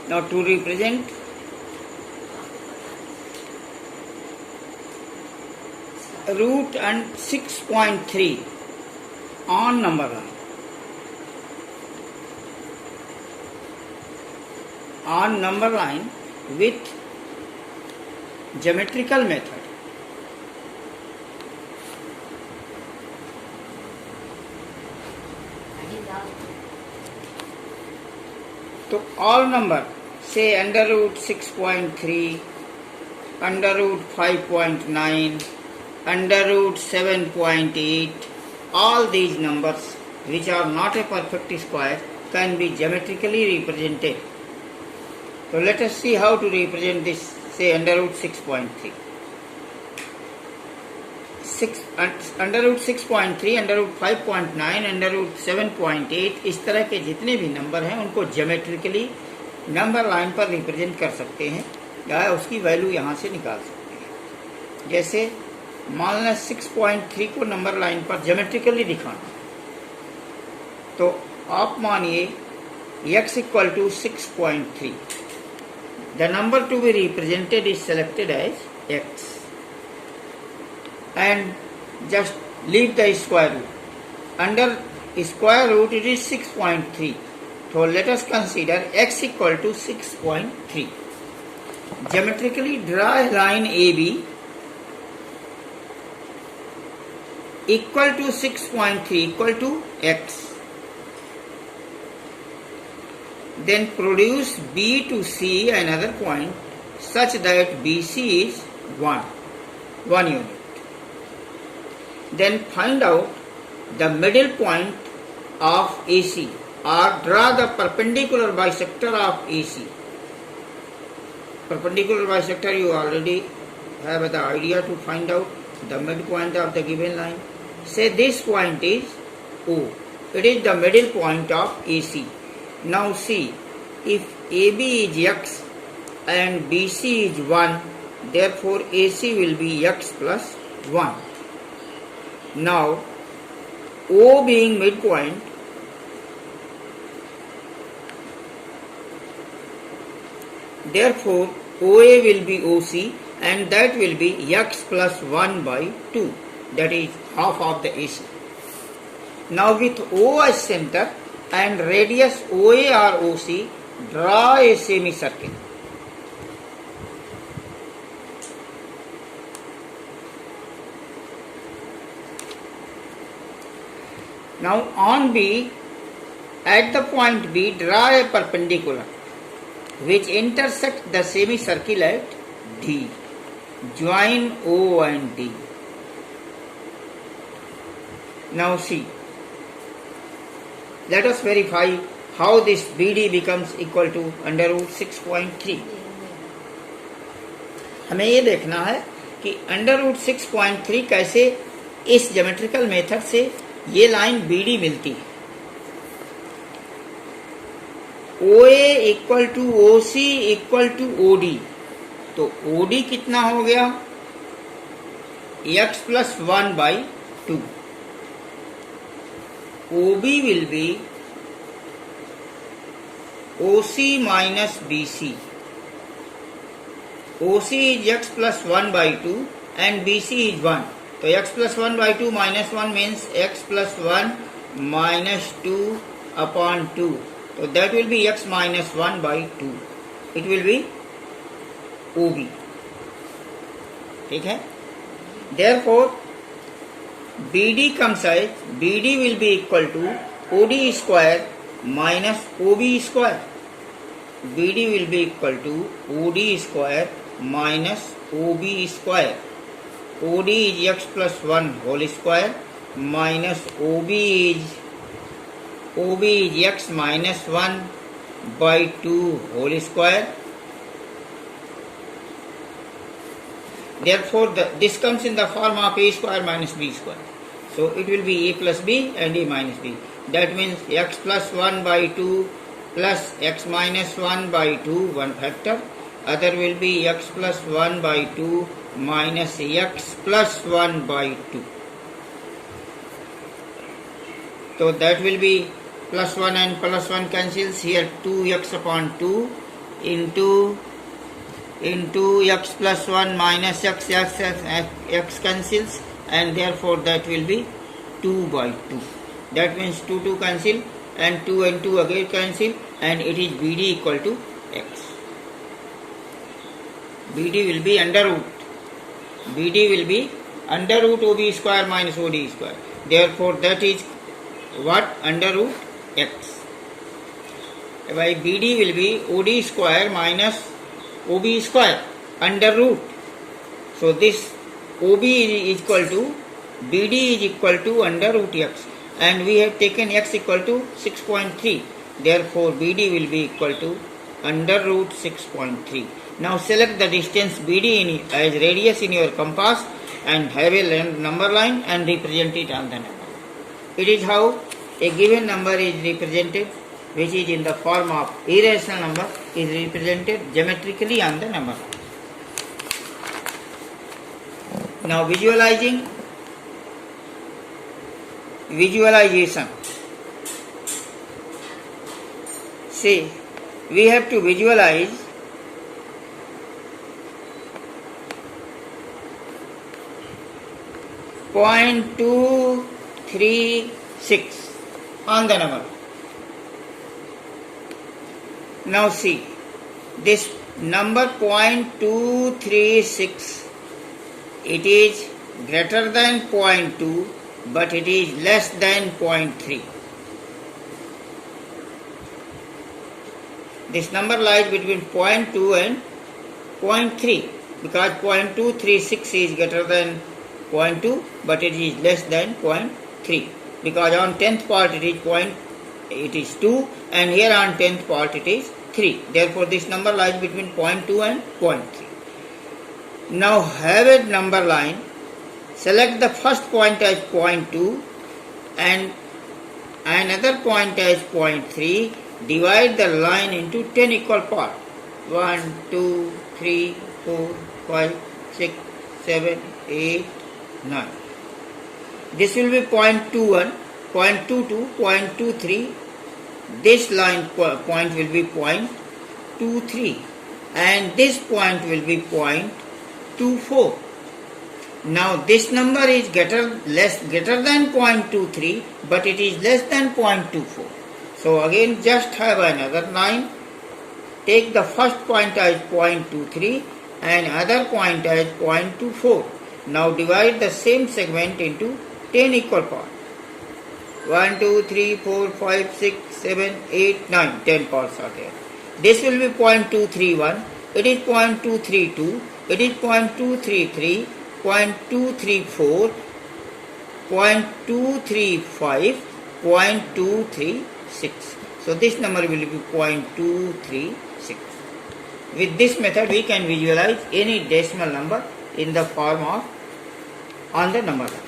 Now to represent root and 6.3 on number line. On number line with geometrical method. So all number, say under root 6.3, under root 5.9, under root 7.8, all these numbers which are not a perfect square can be geometrically represented. So let us see how to represent this, say under root 6.3. Under root 6.3, under root 5.9, under root 7.8 इस तरह के जितने भी number हैं उनको geometrically number line पर represent कर सकते हैं या उसकी वैल्यू यहाँ से निकाल सकते हैं। जैसे मान लें 6.3 को नंबर लाइन पर ज्योमेट्रिकली दिखाना, तो आप मानिए x equal to 6.3, the number to be represented is selected as x and just leave the square root. Under square root it is 6.3. So let us consider x equal to 6.3. Geometrically draw a line AB equal to 6.3 equal to x. Then produce B to C another point such that BC is 1 unit. Then find out the middle point of AC or draw the perpendicular bisector of AC. Perpendicular bisector you already have the idea to find out the midpoint of the given line. Say this point is O. It is the middle point of AC. Now see, if AB is x and BC is 1, therefore AC will be x plus 1. Now, O being midpoint, therefore OA will be OC and that will be x plus 1 by 2, that is half of the AC. Now with O as center and radius OA or OC, draw a semicircle. Now on B, at the point B, draw a perpendicular which intersects the semicircle at D. Join O and D. Now see, let us verify how this BD becomes equal to under root 6.3. हमें ये देखना है कि under root 6.3 कैसे इस geometrical method से ये line BD मिलती है। OA equal to OC equal to OD, तो OD कितना हो गया x plus 1 by 2. OB will be OC minus BC. OC is x plus 1 by 2 and BC is 1. So x plus 1 by 2 minus 1 means x plus 1 minus 2 upon 2. So that will be x minus 1 by 2. It will be OB. ठीक है? Therefore, BD comes as BD will be equal to OD square minus OB square. BD will be equal to OD square minus OB square. OD is x plus 1 whole square minus OB is x minus 1 by 2 whole square. Therefore, this comes in the form of a square minus b square. So it will be a plus b and a minus b. That means x plus 1 by 2 plus x minus 1 by 2, one factor. Other will be x plus 1 by 2 minus x plus 1 by 2. So that will be plus 1 and plus 1 cancels here, 2x upon 2 into x plus 1 minus x cancels, and therefore that will be 2 by 2. That means 2 cancel, and 2 and 2 again cancel, and it is BD equal to x. BD will be under root. BD will be under root OB square minus OD square. Therefore that is what? Under root x. By BD will be OD square minus OB square under root. So this OB is equal to BD is equal to under root x, and we have taken x equal to 6.3. Therefore BD will be equal to under root 6.3. Now select the distance BD as radius in your compass and have a number line and represent it on the number. It is how a given number is represented, which is in the form of irrational number, is represented geometrically on the number line. Now visualization. See, we have to visualize .236 on the number. Now see, this number 0.236, it is greater than 0.2, but it is less than 0.3. This number lies between 0.2 and 0.3, because 0.236 is greater than 0.2, but it is less than 0.3, because on 10th part it is 2, and here on 10th part it is 3. Therefore this number lies between 0.2 and 0.3. Now have a number line. Select the first point as 0.2 and another point as 0.3. Divide the line into 10 equal parts. 1, 2, 3, 4, 5, 6, 7, 8, 9. This will be 0.21, 0.22, 0.23. This line point will be 0.23, and this point will be 0.24. Now this number is greater than 0.23, but it is less than 0.24. So again just have another line. Take the first point as 0.23 and other point as 0.24. Now divide the same segment into 10 equal parts. 1, 2, 3, 4, 5, 6, 7, 8, 9. 10 parts are there. This will be 0.231. It is 0.232. It is 0.233. 0.234, 0.235, 0.236. So this number will be 0.236. With this method we can visualize any decimal number in the form of on the number line.